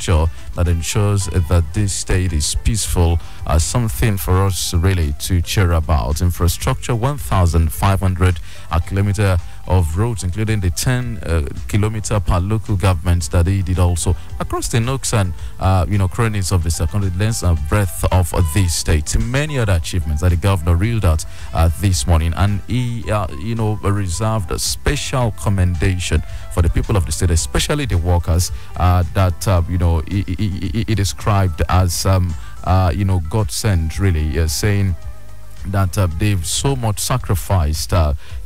infrastructure that ensures that this state is peaceful. Something for us really to cheer about. Infrastructure, 1,500 kilometer of roads, including the 10 kilometer per local government that he did also across the nooks and crannies of the secondary length and breadth of this state. Many other achievements that the governor reeled out this morning, and he reserved a special commendation for the people of the state, especially the workers that he described as God sent, really, saying that they've so much sacrificed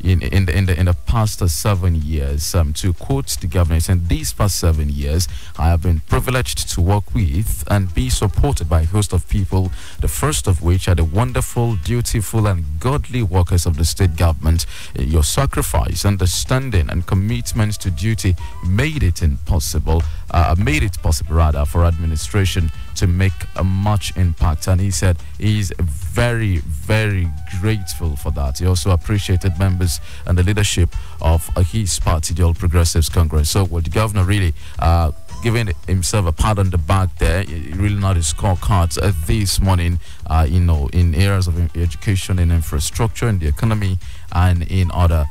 in the past 7 years. To quote the governor, saying, "These past 7 years, I have been privileged to work with and be supported by a host of people, the first of which are the wonderful, dutiful, and godly workers of the state government. Your sacrifice, understanding, and commitment to duty made it possible for administration to make a much impact." And he said he's very, very grateful for that. He also appreciated members and the leadership of his party, the All Progressives Congress. So, the governor really giving himself a pat on the back there. He really not his scorecards this morning, in areas of education and infrastructure and the economy and in other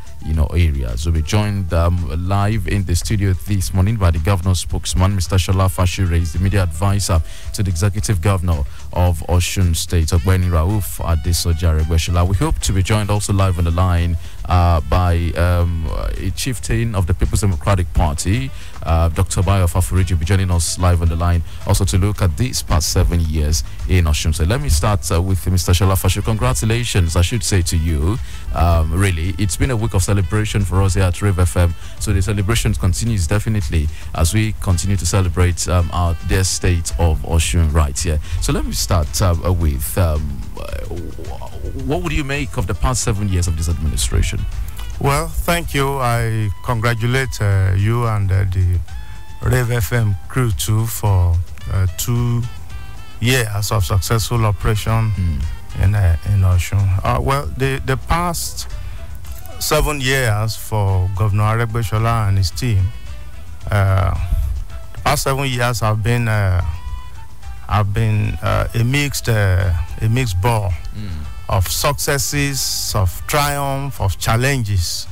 areas. We'll be joined live in the studio this morning by the governor's spokesman, Mr. Shola Fashure, is the media advisor to the executive governor of Osun State, Ogbeni Rauf Adesojare Gbeshola. We hope to be joined also live on the line by a chieftain of the People's Democratic Party, Dr. Bayo Fafuriji, will be joining us live on the line also to look at these past 7 years in Osun State. Let me start with Mr. Shola Fashure. Congratulations, I should say, to you. Really, it's been a week of celebration for us here at Rave FM, so the celebration continues definitely as we continue to celebrate our dear state of Osun right here. So let me start with what would you make of the past 7 years of this administration? Well, thank you. I congratulate you and the Rave FM crew too for 2 years of successful operation in Osun. Well, the past 7 years for Governor Aregbesola and his team, the past 7 years have been a mixed ball of successes, of triumph, of challenges.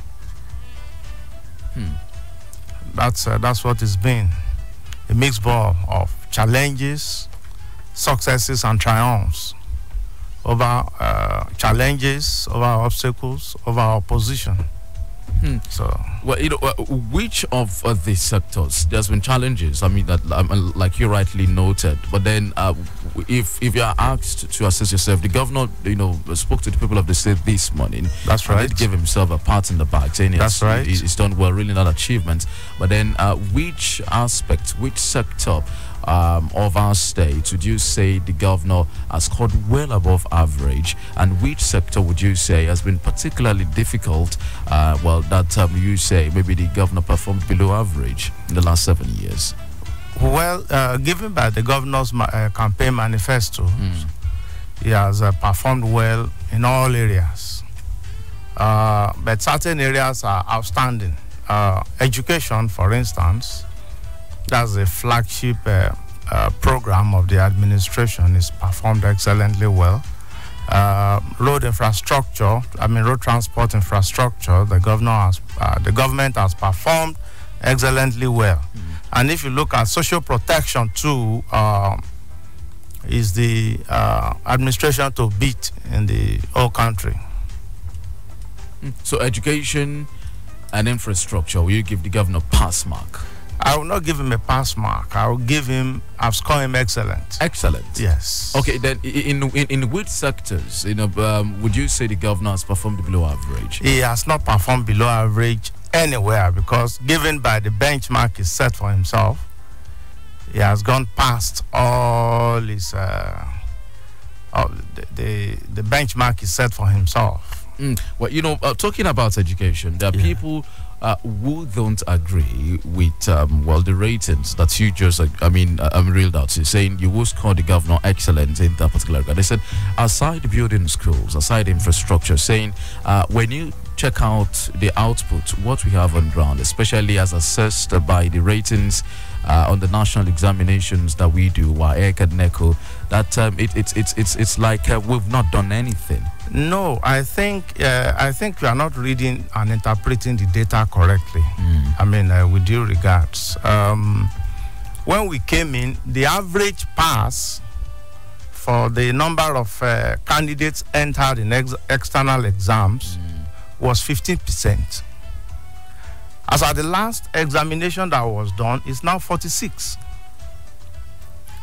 That's what it's been. A mixed ball of challenges, successes, and triumphs over challenges, over obstacles, over opposition. So, well, which of these sectors there's been challenges? I mean, that like you rightly noted. But then, if you are asked to assess yourself, the governor, spoke to the people of the state this morning. That's right. He did give himself a pat in the back, saying that's right. He's done well, really not achievement. But then, which aspect, which sector of our state would you say the governor has scored well above average, and which sector would you say has been particularly difficult? That you say maybe the governor performed below average in the last 7 years. Well, given by the governor's campaign manifesto, he has performed well in all areas, but certain areas are outstanding. Education, for instance, that's a flagship program of the administration, is performed excellently well. Road infrastructure, road transport infrastructure, the government has performed excellently well. And if you look at social protection too, is the administration to beat in the whole country. So education and infrastructure, will you give the governor pass mark? I will not give him a pass mark. I'll score him excellent. Excellent. Yes. Okay, then in which sectors, would you say the governor has performed below average? He has not performed below average anywhere, because given by the benchmark he set for himself, he has gone past all his the benchmark he set for himself. Well, talking about education, there are people who don't agree with the ratings that you just reeled out, saying you will score the governor excellent in that particular regard. They said, aside building schools, aside infrastructure, saying when you check out the output, what we have on ground, especially as assessed by the ratings on the national examinations that we do, WAEC and NECO, that it's like we've not done anything. No, I think we are not reading and interpreting the data correctly. I mean, with due regards, when we came in, the average pass for the number of candidates entered in external exams was 15%. As at the last examination that was done, it's now 46.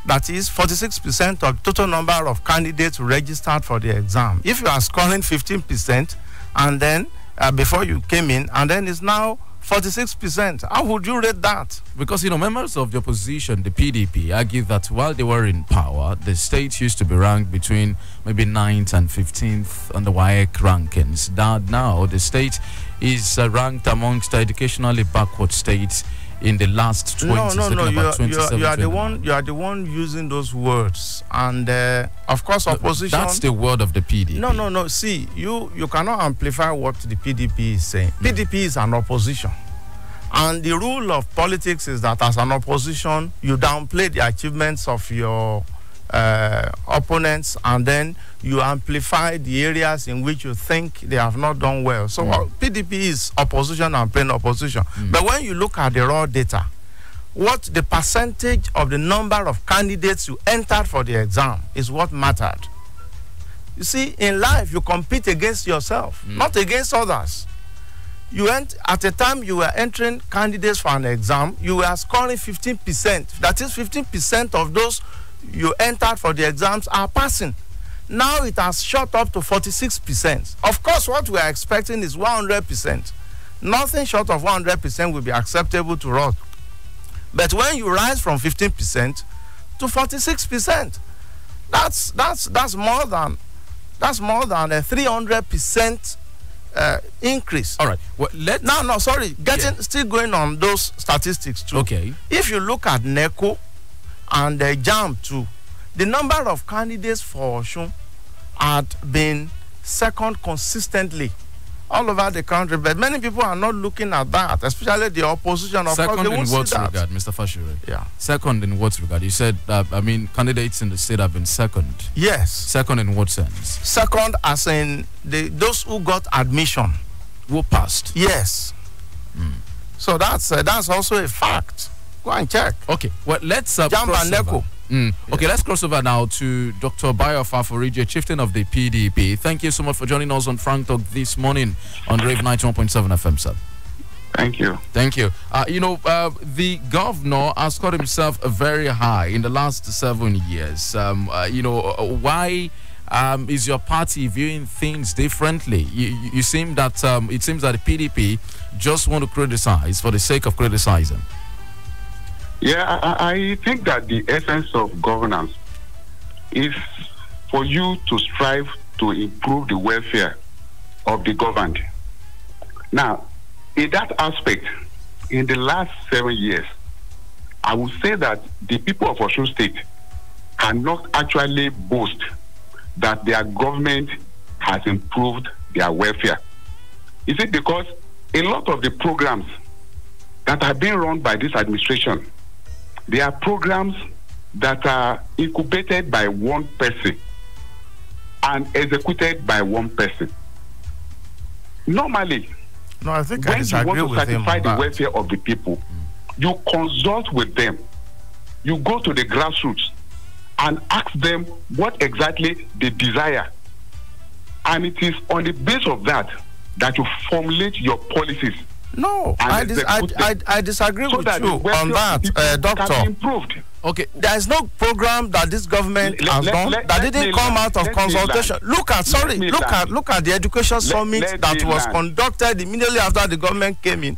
That is 46% of total number of candidates registered for the exam. If you are scoring 15% and then before you came in, and then it's now 46%, how would you rate that? Because, members of the opposition, the PDP, argue that while they were in power, the state used to be ranked between maybe 9th and 15th on the WAEC rankings. Now the state is ranked amongst the educationally backward states in the last 20. No. You are the one using those words, and of course, opposition. That's the word of the PDP. No. See, you cannot amplify what the PDP is saying. PDP is an opposition, and the rule of politics is that as an opposition, you downplay the achievements of your opponents, and then you amplify the areas in which you think they have not done well. So PDP is opposition and plain opposition. But when you look at the raw data, what the percentage of the number of candidates you entered for the exam is what mattered. You see, in life, you compete against yourself, not against others. At a time you were entering candidates for an exam, you were scoring 15%. That is 15% of those you entered for the exams are passing. Now it has shot up to 46%. Of course, what we are expecting is 100%. Nothing short of 100% will be acceptable to us. But when you rise from 15% to 46%, that's more than a 300% increase. All right. Well, Still going on those statistics too. Okay. If you look at NECO and the JAM too, the number of candidates for Osun had been second consistently all over the country, but many people are not looking at that, especially the opposition. Second in what regard, Mr. Fashire? Yeah. Second in what regard? You said, candidates in the state have been second. Yes. Second in what sense? Second as in those who got admission. Who passed? Yes. So that's also a fact. Go and check. Okay. Well, let's cross over. Okay, let's cross over now to Dr. Bayo Faforije, chieftain of the PDP. Thank you so much for joining us on Frank Talk this morning on Rave 91.7 FM, sir. Thank you. Thank you. The governor has scored himself very high in the last 7 years. Why is your party viewing things differently? You seem that it seems that the PDP just want to criticize for the sake of criticizing. Yeah, I think that the essence of governance is for you to strive to improve the welfare of the governed. Now, in that aspect, in the last 7 years, I would say that the people of Osun State cannot actually boast that their government has improved their welfare. Is it because a lot of the programs that are being run by this administration, they are programs that are incubated by one person and executed by one person. Normally, I think when you want to satisfy the welfare of the people, you consult with them. You go to the grassroots and ask them what exactly they desire. And it is on the basis of that you formulate your policies. No, I disagree with you on that, Doctor. Okay, there is no program that this government has done that didn't come out of consultation. Look at the education summit that was conducted immediately after the government came in.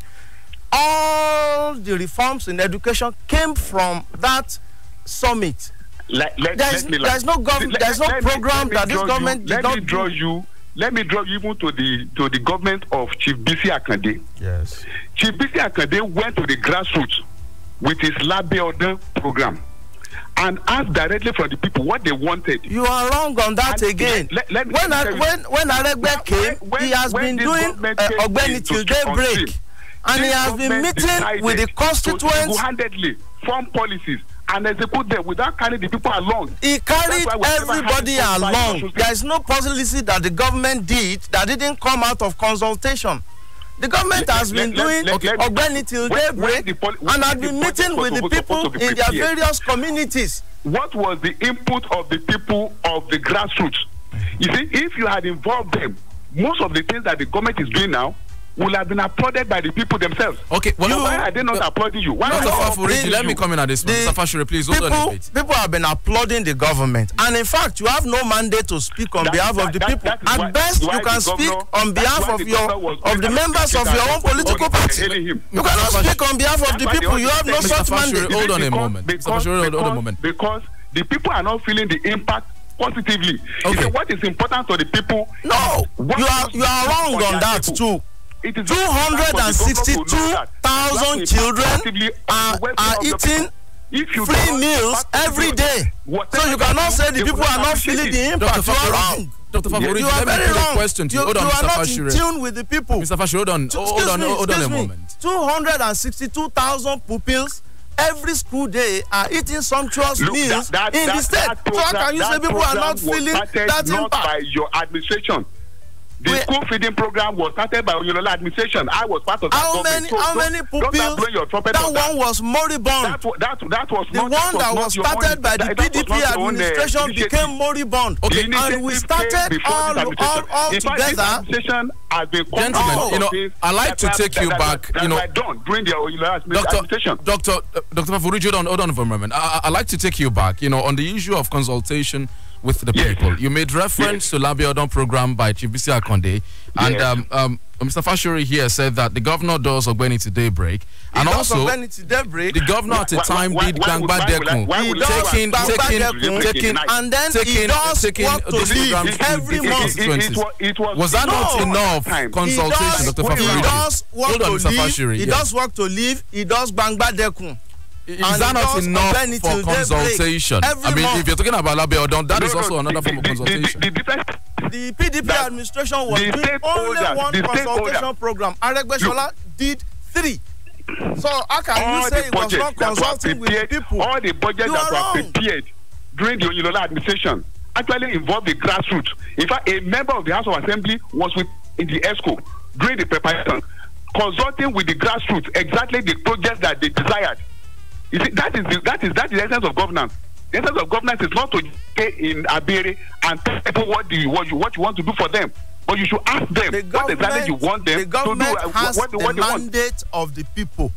All the reforms in education came from that summit. There's no program that this government did not do. Let me draw you even to the government of Chief Bisi Akande. Yes. Chief Bisi Akande went to the grassroots with his Labe Order program and asked directly from the people what they wanted. You are wrong on that again. When Aregbe came, he has been doing Ogbeni till daybreak. And he has been meeting with the constituents form policies and execute them without carrying the people along. He carried everybody along. There is no policy that the government did that didn't come out of consultation. The government has been doing Ogbeni till daybreak and has been meeting with the people in their various communities. What was the input of the people of the grassroots? You see, if you had involved them, most of the things that the government is doing now will have been applauded by the people themselves. Okay, well, why are they not applauding you? Why Dr. Faforiji, let me come in at this. Mr. Fashuri, please hold on a bit. People have been applauding the government, and in fact, you have no mandate to speak on behalf of the people. At best, you can speak on behalf of the members of your own political party. You cannot speak on behalf of the people. You have no such mandate. Hold on a moment. Mr. Fashuri, hold on a moment. Because the people are not feeling the impact positively. Okay. What is important to the people? No, you are wrong on that too. 262,000 children are eating free meals every day. So you cannot say the people are not feeling the impact. You are wrong. Dr. Favoriti, let me put a question to you. Hold on, Mr. Fashuri. You are not in tune with the people. Mr. Fashuri, hold on a moment. 262,000 pupils every school day are eating sumptuous meals in the state. So how can you say people are not feeling that impact? By your administration. The school feeding program was started by your administration. I was part of that government. How many pupils? That one was moribund. That was the one that was started by the PDP administration became moribund. Okay, and we started all together. Gentlemen, I like to take you back. During the administration. Dr. Faforiji, hold on for a moment. I like to take you back. On the issue of consultation with the people. You made reference to Labiodon program by Chief Bisi Akonde, and Mr. Fashuri here said that the governor does Ogbeni to daybreak, and also the governor at the time did Gangba Dekun, taking and then he does work to leave every month. Was that not enough consultation, Dr. Fashuri? Hold on, Mr. Fashuri. He does work to leave. He does Gangba Dekun. Is that not enough for consultation? I mean, if you're talking about Labiodon, that is also another form of consultation. The PDP administration was doing only one consultation program. Aregbesola did 3. So how can you say it was not consulting with the people? All the budgets that were prepared during the Oyinlola administration actually involved the grassroots. In fact, a member of the House of Assembly was in the ESCO during the preparation, consulting with the grassroots exactly the projects that they desired. You see, that is the essence of governance. The essence of governance is not to stay in Abere and tell people what you want to do for them, but you should ask them what exactly you want them to do. The government has the mandate of the people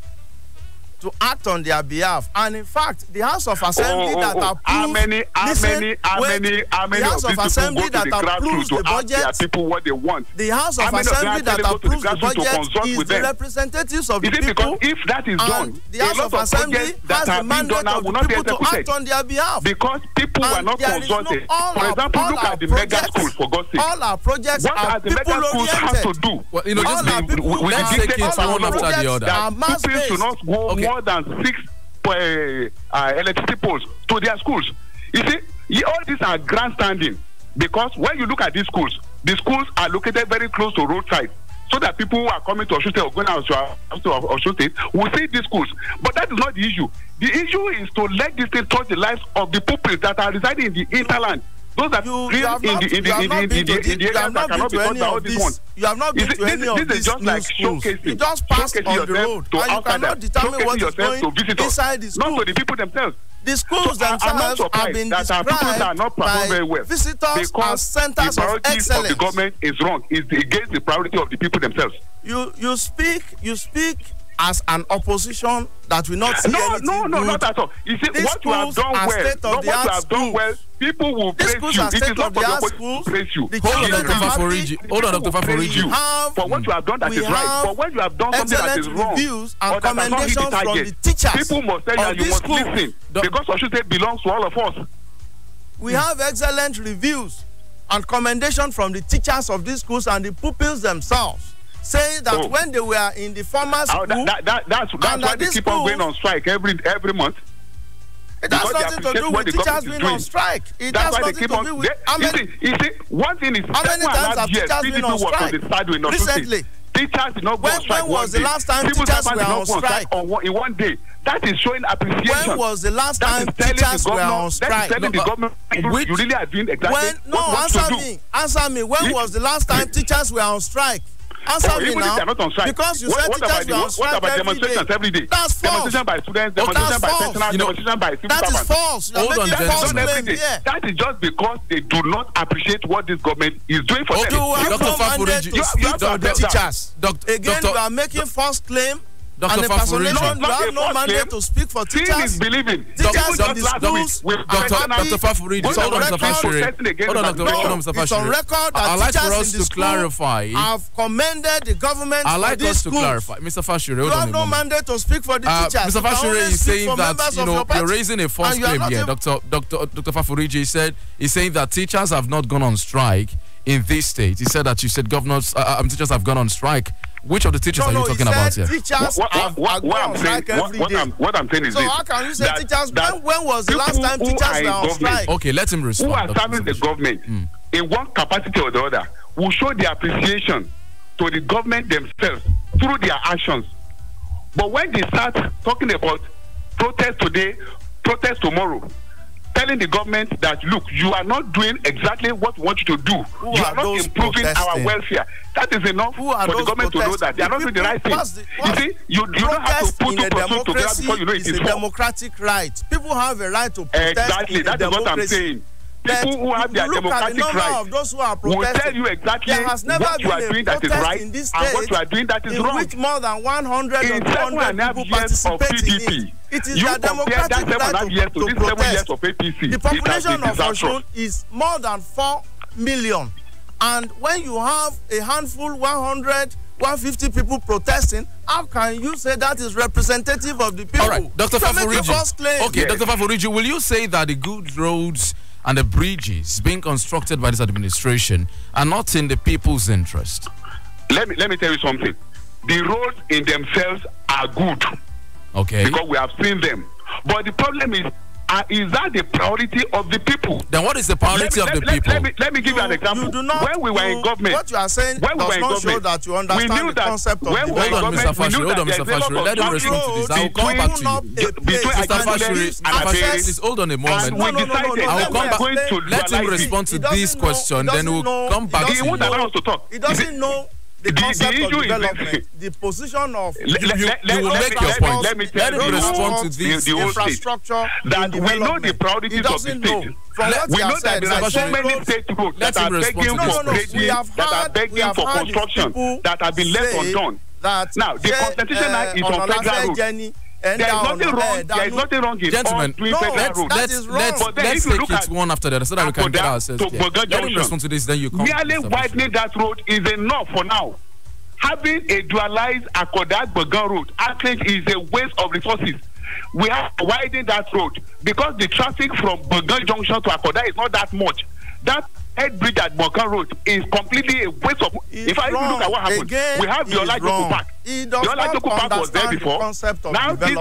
to act on their behalf, and in fact, the House of Assembly that approves how many of the budget, people what they want. The House of Assembly that approves the budget is the representatives of the people. If that is done, the House of Assembly has the mandate of the people to act on their behalf. Because people were not consulted. For example, look at the mega schools, for God's sake. All our projects are people oriented. What are the mega schools have to do? Well, let's take it one after the other. Pupils should not go more than 6 electricity poles to their schools. You see, all these are grandstanding, because when you look at these schools, the schools are located very close to roadside, so that people who are coming to Osun State or going out to Osun State will see these schools. But that is not the issue. The issue is to let this thing touch the lives of the pupils that are residing in the hinterland. Those that live in the areas that cannot be touched by all these ones. You have not been to any of these just like showcasing. You just passed on the road, and you cannot determine what is going inside the school. Not to the people themselves. The schools themselves have been described by visitors as centers of excellence. The government is wrong. It's against the priority of the people themselves. You speak as an opposition that will not see anything No, not at all. You see, what you have done well, people will praise you. It is not for your to praise you. Hold on, Dr. Faforiji. For what you have done that is right. For when you have done something that is wrong, reviews and commendations from the teachers. People must tell you and you must listen. Because Osun State belongs to all of us. We have excellent reviews and commendation from the teachers of these schools and the pupils themselves, saying that when they were in the former school, that's why they keep on going on strike every month. It has nothing to do with teachers being on strike. It has nothing to do with. You see, one thing is, how many times have teachers been on strike recently? Teachers did not go on strike. When was the last time teachers were on strike? In one day. That is showing appreciation. When was the last time teachers were on strike? That is telling the government you really are doing exactly Answer me. When was the last time teachers were on strike? Answer me now. Not on strike. Because you said teachers were on strike what about demonstrations every day? That's false. Demonstration by students, demonstration by pensioners, demonstration by civil servants. That is false. That is just because they do not appreciate what this government is doing for them. Dr. Faforiji, you speak for the teachers. Again, you are making false claim. Dr. Faforiji, you have no mandate to speak for teachers. Is believing. Teachers in the schools. Dr. Faforiji, hold on, Mr. Faforiji. Hold on, Mr. Faforiji. It's on record that teachers in the school have commended the government for these schools. Clarify. Mr. Faforiji, hold on. You have no mandate to speak for the teachers. Mr. Faforiji is saying that you're raising a false claim here. Dr. Faforiji he's saying that teachers have not gone on strike in this state. He said that you said teachers have gone on strike. Which of the teachers are you talking about here? Teachers what I'm saying is this. So how can you say teachers? When was the last time teachers were on strike? Okay, let him respond. Who are serving the government in one capacity or the other will show their appreciation to the government themselves through their actions. But when they start talking about protest today, protest tomorrow, telling the government that, look, you are not doing exactly what we want you to do. You are not improving our welfare. That is enough for the government to know that they are not doing the right thing. You see, you don't have to put two pursuits together before you know it is a democratic right. People have a right to protest. Exactly, that is what I'm saying. People who have their democratic rights will tell you exactly what you are doing that is right and what you are doing that is wrong. In which more than 100 or 200 people participate in it. It is their democratic right to protest. The population of Osun is more than 4 million. And when you have a handful, 100, 150 people protesting, how can you say that is representative of the people? All right, Dr. Faforiji. Okay, yes. Dr. Faforiji, will you say that the good roads and the bridges being constructed by this administration are not in the people's interest? Let me tell you something. The roads in themselves are good. Okay. Because we have seen them. But the problem is that the priority of the people? Then what is the priority of the people? Let me give you an example. When we were in government, what you are saying does not show that you understand the concept of development. Hold on, Mr. Faforiji. Let him respond to this. I will come back to you. Mr. Faforiji, hold on a moment. I will come back. Let him respond to this question, then we'll come back to you. He won't allow us to talk. He doesn't know the concept of development, the position of you will make your point. Let him respond to this infrastructure that we know the priorities of the state. We know that there are so many state roads that are begging for grading, that are begging for construction, that have been left undone. Now, the Constitution Act is on federal road. There is nothing wrong in gentlemen, let's take it one after the other so that we can get ourselves clear. Let me respond to this, then you come. Merely widening that road is enough for now. Having a dualized Akoda-Gbogan road actually is a waste of resources. We have to widen that road because the traffic from Gbogan Junction to Akoda is not that much. That head bridge at Gbogan Road is completely a waste of. If I even look at what happened, we have the Olanipekun Park. The Olanipekun Park was there before. Now this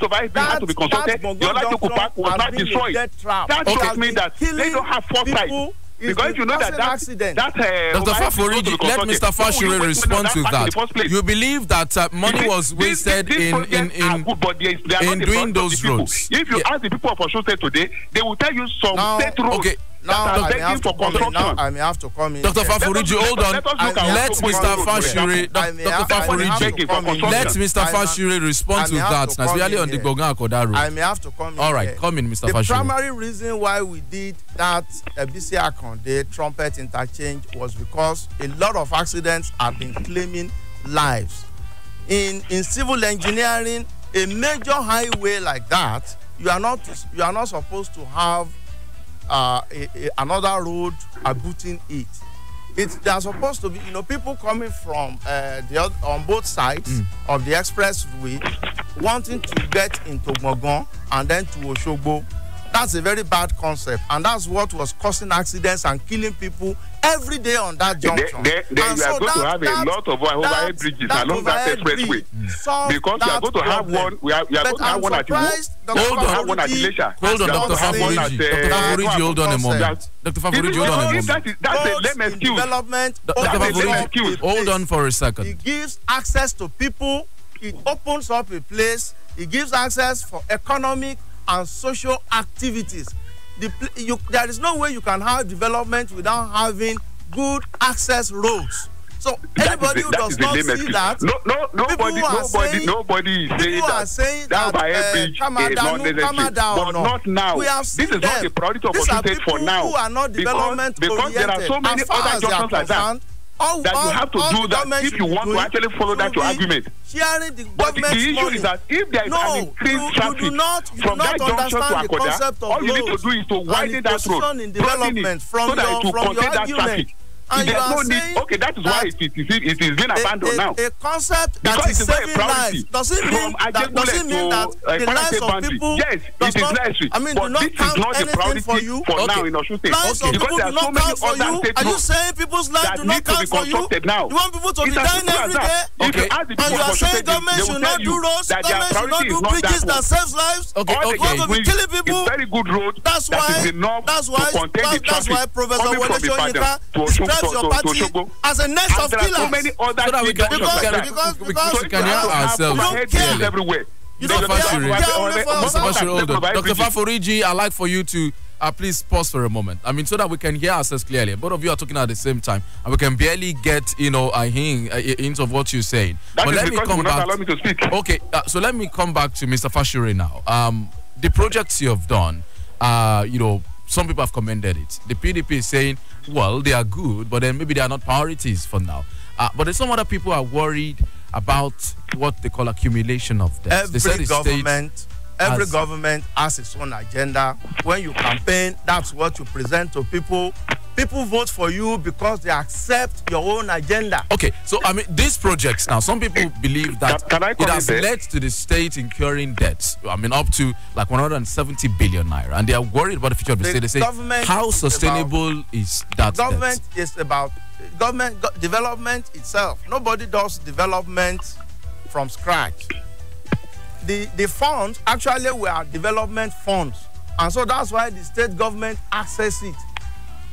overhead bridge has to be constructed. The Olanipekun Park was not destroyed. That tells me that they don't have foresight. Because if you know that Dr. Faforiji, let Mr. Faforiji respond to that. You believe that money was wasted in doing those roads? If you ask the people of Osun State today, they will tell you some state roads. Now I may have to come in. Dr. Faforiji, hold on. Let Mr. Faforiji, let Mr. Faforiji respond to that. Now, especially on the Gbogan Akoda road. I may have to come in. All right, come in, Mr. Faforiji. The primary reason why we did that BC Akonde trumpet interchange was because a lot of accidents have been claiming lives. In civil engineering, a major highway like that, you are not supposed to have another road abutting it. They are supposed to be, people coming from on both sides of the expressway wanting to get into Gbogan and then to Osogbo. That's a very bad concept, and that's what was causing accidents and killing people every day on that junction. Then you are going to have a lot of overhead bridges along that expressway. Because you are going to have one. We are going to have one at Iwo. Hold on, Dr. Faforiji. Dr. Faforiji, hold on a moment. Dr. Faforiji, hold on a moment. That's a lame excuse. Dr. Faforiji, hold on for a second. It gives access to people. It opens up a place. It gives access for economic and social activities. There is no way you can have development without having good access roads. So anybody who does not see that, nobody is saying that but not now. This is not the priority of Osun State for now. Who are not development because there are so many other junctions like that. That you have to do that if you want to actually follow that your argument. Sharing the but the issue is that if there is an increased traffic from that junction to Akoda, all you need to do is to widen that road, so that it will contain that traffic. And there's no need. Okay, that is why it is being abandoned now. A concept that is saving lives doesn't mean that the lives of people. Yes, it is necessary. I mean, but this is not the priority for now in Osun State. Lives of people do not count for you. Are you saying people's lives do not count for you? You want people to be dying every day? Okay. And you are saying government should not do roads, government should not do bridges that saves lives? Okay. You want to be killing people? Very good road. That's why Professor Wole Soyinka your party as a nest of killers. So many other so that we can hear ourselves everywhere. Dr. Faforiji, I'd like for you to please pause for a moment. I mean, so that we can hear ourselves clearly. Both of you are talking at the same time, and we can barely get, a hint of what you're saying. But let me come back. Allow me to speak. Okay, so let me come back to Mr. Fashire now. The projects you have done, some people have commended it. The PDP is saying, well, they are good, but then maybe they are not priorities for now. But then some other people are worried about what they call accumulation of debt. Every government has its own agenda. When you campaign, that's what you present to people. People vote for you because they accept your own agenda. Okay, so I mean, these projects now, some people believe that it has led to the state incurring debts. I mean, up to like 170 billion naira, and they are worried about the future of the state. They say, how sustainable is that? Government is about development itself. Nobody does development from scratch. The funds actually were development funds, and so that's why the state government access it.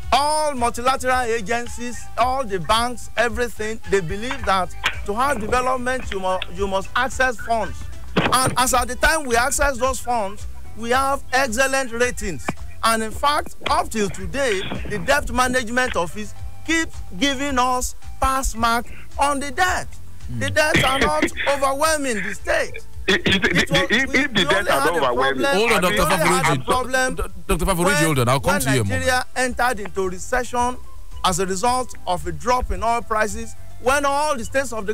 All multilateral agencies, all the banks, everything, they believe that to have development, you must access funds. And as at the time we access those funds, we have excellent ratings. And in fact, up till today, the debt management office keeps giving us pass mark on the debt. The debts are not overwhelming the state. If the debts are not overwhelming, hold on, Dr. Faforiji, hold on. I'll come to you. When Nigeria entered into recession as a result of a drop in oil prices, when all the states of the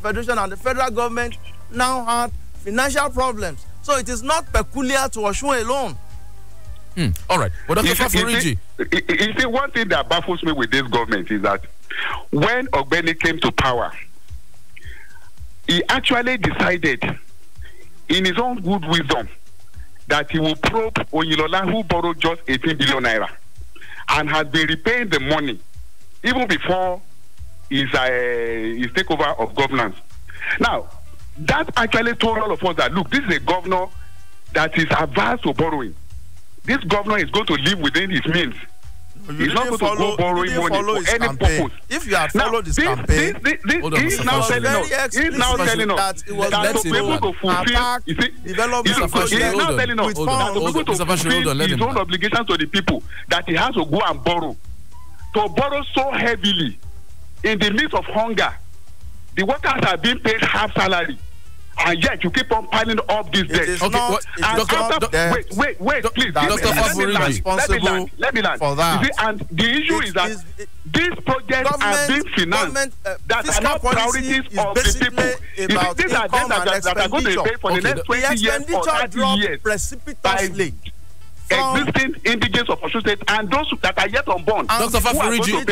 federation and the federal government now had financial problems, so it is not peculiar to Osun alone. All right, but Dr. Faforiji, you see, one thing that baffles me with this government is that when Ogbeni came to power, he actually decided, in his own good wisdom, that he will probe Oyinlola, who borrowed just 18 billion naira and has been repaying the money even before his takeover of governance. Now, that actually told all of us that, look, this is a governor that is averse to borrowing. This governor is going to live within his means. He's not going to go borrowing money for any purpose. If you had followed this campaign, he's now telling us that to be able to fulfill, he's now telling us that to be able to fulfill his own obligations to the people, that he has to go and borrow. To borrow so heavily in the midst of hunger. The workers are being paid half salary. And yet you keep on piling up these debts. Wait, please. Let me land. For that. You see, and the issue is that these projects are being financed that are not priorities of the people. These are debts that are going to be paid for the next 20 years or 30 years precipitously. Existing indigents of Osun State and those that are yet unborn. Dr. Faforiji,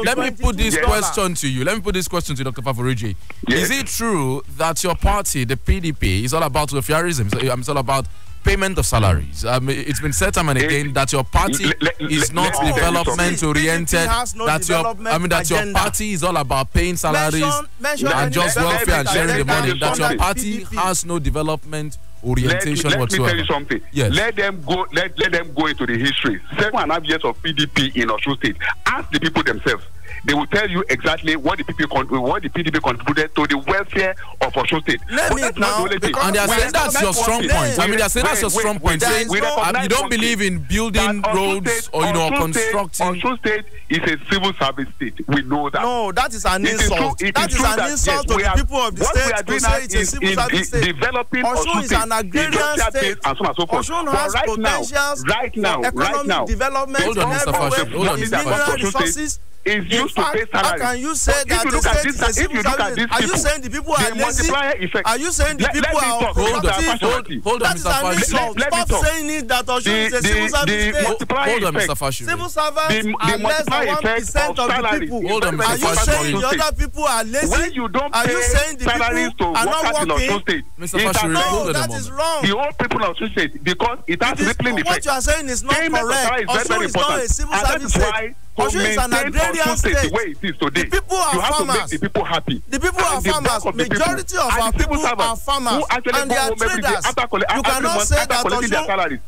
let me put this question to you. Dr. Faforiji. Yes. Is it true that your party, the PDP, is all about welfareism? It's all about payment of salaries? It's been said time and again that your party is not development oriented. That your party is all about paying salaries and just welfare and sharing the money. That your party has no development orientation whatsoever. Let me tell you something. Yes. Let them go into the history. 7.5 years of PDP in Osun State. Ask the people themselves. they will tell you exactly what the PDP contributed to the welfare of Osun State. And they are saying that's your strong point. I mean, they are saying that's your strong point. Saying you don't believe in building roads or constructing. Osun State is a civil service state. We know that. No, that is an insult. That is an insult to the people of the state to say it's a civil service state. Developing Osun is an agrarian state. Osun has potentials for economic development. Hold on, Mr. Fashion. Hold on, Mr. Mineral resources. Is used to pay salaries. How can you say that this state is a civil service? Are you saying the people are lazy? Are you saying the people are productive? Hold on, Mr. Fashion. Stop saying it that Osun is a civil service state. Hold on, Mr. Fashion. Civil servants are less than 1% of the people. Hold on, Mr. Are you saying the other people are lazy? When you don't pay salaries to workers in Osun State, Mr. Fashion, no, that is wrong. The whole people of Osun State, because it has rippling effect. What you are saying is not correct. Osun is not a civil service state. Osun is an agrarian state. The way it is today, the people are farmers. To make the people happy. The people are farmers. Majority of our people are farmers, and they are traders. You cannot say that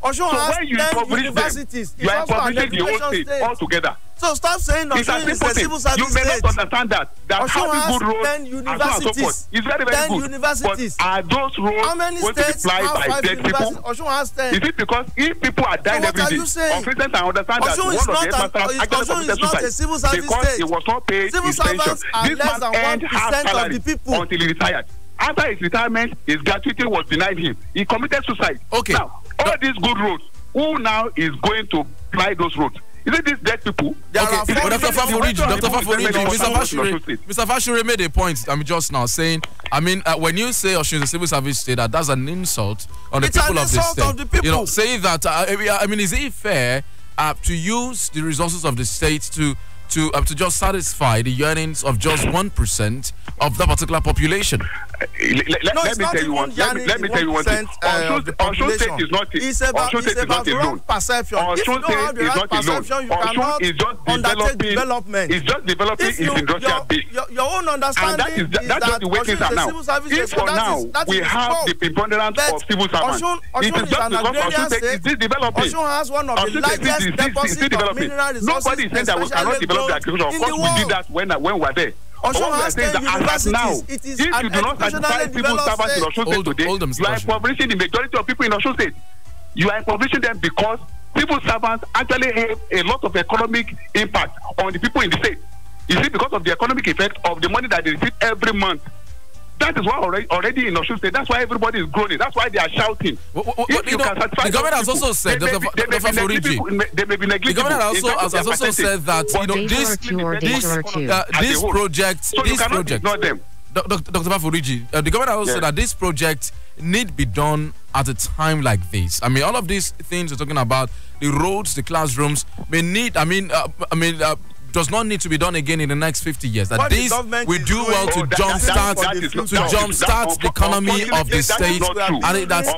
Osun has 10 universities. You are impoverishing the whole state altogether. So stop saying Osun is a civil service state. You may state. not understand that having good roads 10 universities. It's very, very 10 good. universities. But are those roads how many going to be states plied have by 5 dead people? Osun has 10. Is it because if people are dying every day, President, I understand that one of the headmasters actually committed suicide a civil service because state. he was not paid Civil his pension. servants are This less man than earned half 1% of salary the people until he retired. After his retirement, his gratuity was denied him. He committed suicide. Okay. Now, all these good roads, who now is going to ply those roads? Is it these dead people? Okay, Dr. Faforiji, Mr. Fashure made a point, just now saying, when you say Osun is a civil service state, that's an insult on the people of the state. You know, saying that, is it fair to use the resources of the state to just satisfy the yearnings of just 1% of that particular population? Let me tell you one thing. Osun State is not a loan. Perception. If you don't have the right perception, you cannot undertake development. It's just developing its industrial base. Your own understanding is that the way things are now. If for now we have the preponderance of civil servants, it is just because Osun State is developing. Osun has one of the largest deposits of mineral resources. Nobody is saying that we cannot develop the agriculture. Of course, we did that when we were there. Osun has 10 universities. It is if you do not satisfy civil servants in Osun State today, you are impoverishing the majority of people in Osun State. You are impoverishing them because civil servants actually have a lot of economic impact on the people in the state. Is it because of the economic effect of the money that they receive every month? That is why already in Osun State, that's why everybody is groaning. That's why they are shouting. The government has also said, Dr. Faforiji, they may be negligent. The government has also said that this project, Dr. Faforiji, the government has also said that this project need be done at a time like this. All of these things we're talking about, the roads, the classrooms, may need, does not need to be done again in the next 50 years. That this we do well to jumpstart the economy of the state, and it has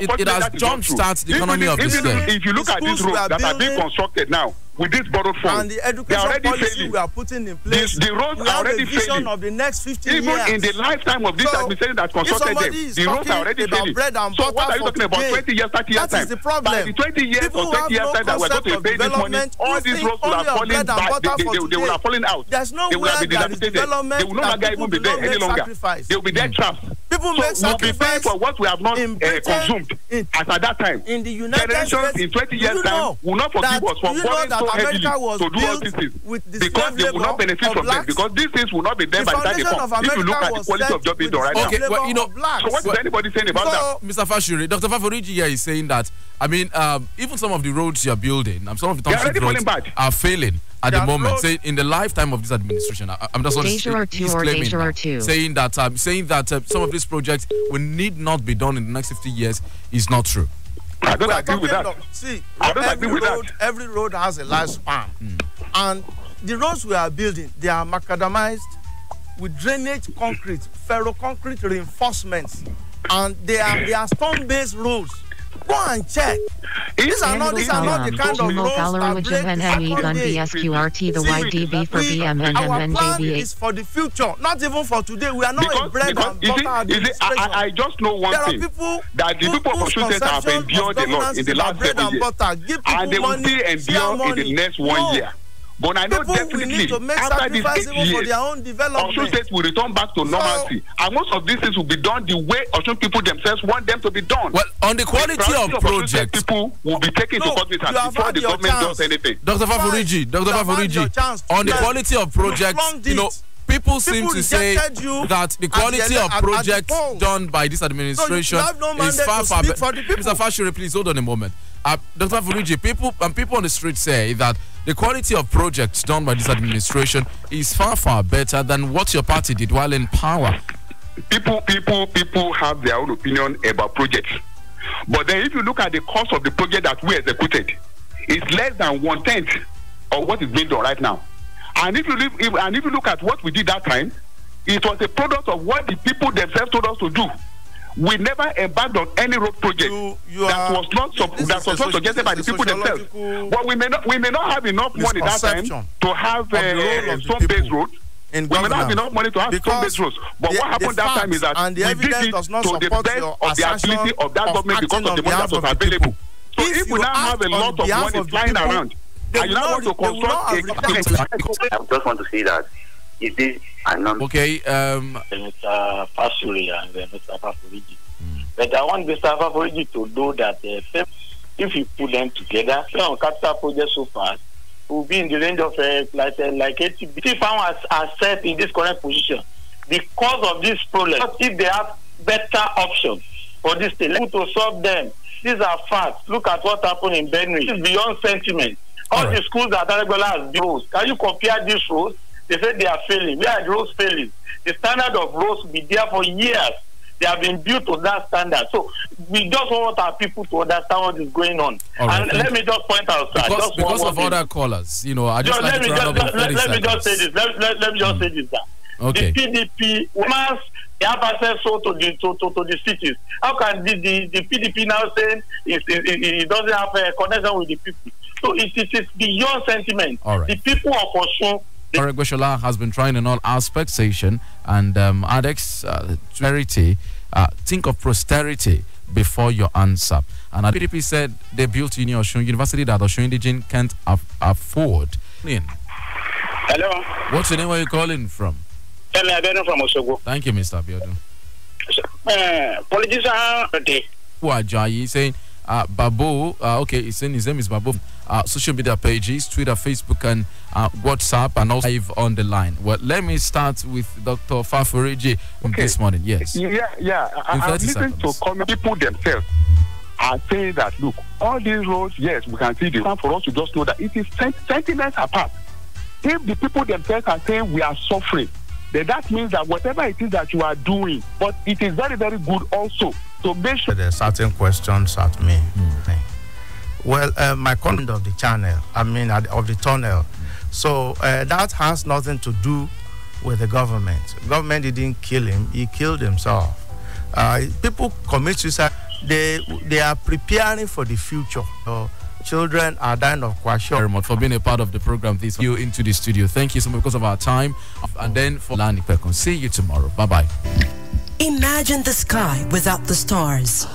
jumpstart the economy of the state. If you look at these roads that are being constructed now with this borrowed funds, and the education policy we are putting in place, the roads are already failing. Of the next 50 years. Even in the lifetime of this administration that constructed them, the roads are already failing. So what are you talking about? 20 years, 30 years time? The problem. By the 20 years or 30 years time that we're going to pay this money, all these roads will have fallen back. They will have fallen out. There's no they will have been dilapidated. They will no longer even be there any longer. They will be there trapped. People make we'll be paying for what we have not consumed as at that time. In the United Generations States, in 20 years time will not forgive us for borrowing so heavily to do all these things because they will not benefit from them, because these things will not be there by the time they come. If you look at the quality of job being done right now. Okay, so what is anybody saying about that? Mr. Fashure, Dr. Faforiji here is saying that even some of the roads you're building, some of the township roads are failing at the moment. Say in the lifetime of this administration, that's what he's claiming, saying that some of these projects will need not be done in the next 50 years is not true. I don't agree with that. I don't agree with that. Every road has a lifespan, and the roads we are building, they are macadamized with drainage concrete, ferroconcrete reinforcements, and they are stone-based roads. Go and check. These are not the kind of roads that break the SQRT, the YDB for BMN Our plan is for the future, not even for today. We are not a bread and butter administration. I just know one thing, that the people of Osun State have endured a lot in the last 7 years, and they will still endure in the next 1 year. But I know People definitely will need to make after these sacrifice 8 even for years, their own development. Osun State will return back to normalcy. And most of these things will be done the way Osun people themselves want them to be done. Well, on the quality of projects, people will be taken to cognizance before the government does anything. Dr. Fafuriji, on the quality of projects, people seem to say that the quality of projects done by this administration is far better. Mr. Fashire, please hold on a moment. Dr. Fafuriji, people on the street say that the quality of projects done by this administration is far better than what your party did while in power. People have their own opinion about projects. But then if you look at the cost of the project that we executed, it's less than 1/10 of what is being done right now. And if you look at what we did that time, it was a product of what the people themselves told us to do. We never embarked on any road project that was not suggested by the people themselves. But we may not have enough money that time to have stone-based roads. We may not have enough money to have stone-based roads. But what happened that time is that we did it to the best of the ability of that government because of the money that was available. So if we now have a lot of money flying around, and you now want to construct I just want to say that it is okay. Mr. Fasuri and Mr. Fafuriji. But I want Mr. Fafuriji to know that if you put them together, on capital projects so far, will be in the range of like 80. If farmers are set in this current position because of this problem, if they have better options for this thing, to solve them. These are facts. Look at what happened in Benue. It's beyond sentiment. All the schools that Aragbola has built, can you compare these roads? They say they are failing. Where are the roads failing? The standard of roads will be there for years. They have been built to that standard. So we just want our people to understand what is going on. Right, and let me just point out, sir. Because of other callers, I just like to round up in 30 let me just say this. Let me just say this, sir. Okay. The PDP, once they have access to the cities, how can the PDP now say it doesn't have a connection with the people? So it is beyond sentiment. All right. The people of Osun. Oregweshola has been trying in all aspects, station, and Adex charity. Think of prosperity before your answer. And PDP said they built in Osun University that Osun Indigen can't afford. Hello. What's the name? Where you calling from? Femi Abiodun from Osogbo. Thank you, Mr. Abiodun. Politician Who are Jayi saying Babu, okay, he's saying his name is Babu. Social media pages, Twitter, Facebook, and WhatsApp, and also live on the line. Well, let me start with Dr. Fafuriji this morning. Yes. Yeah. I'm listening to people themselves are saying that, look, all these roads, yes, we can see the time for us to just know that it is sentiments apart. If the people themselves are saying we are suffering, then that means that whatever it is that you are doing, but it is very, very good also to make sure. There are certain questions at me. Well, my comment of the channel, of the tunnel. So that has nothing to do with the government. The government didn't kill him; he killed himself. People commit suicide. They are preparing for the future. So children are dying of kwashiorkor. Very much for being a part of the program. This you into the studio. Thank you so much because of our time. And then for Olanipekun. See you tomorrow. Bye bye. Imagine the sky without the stars.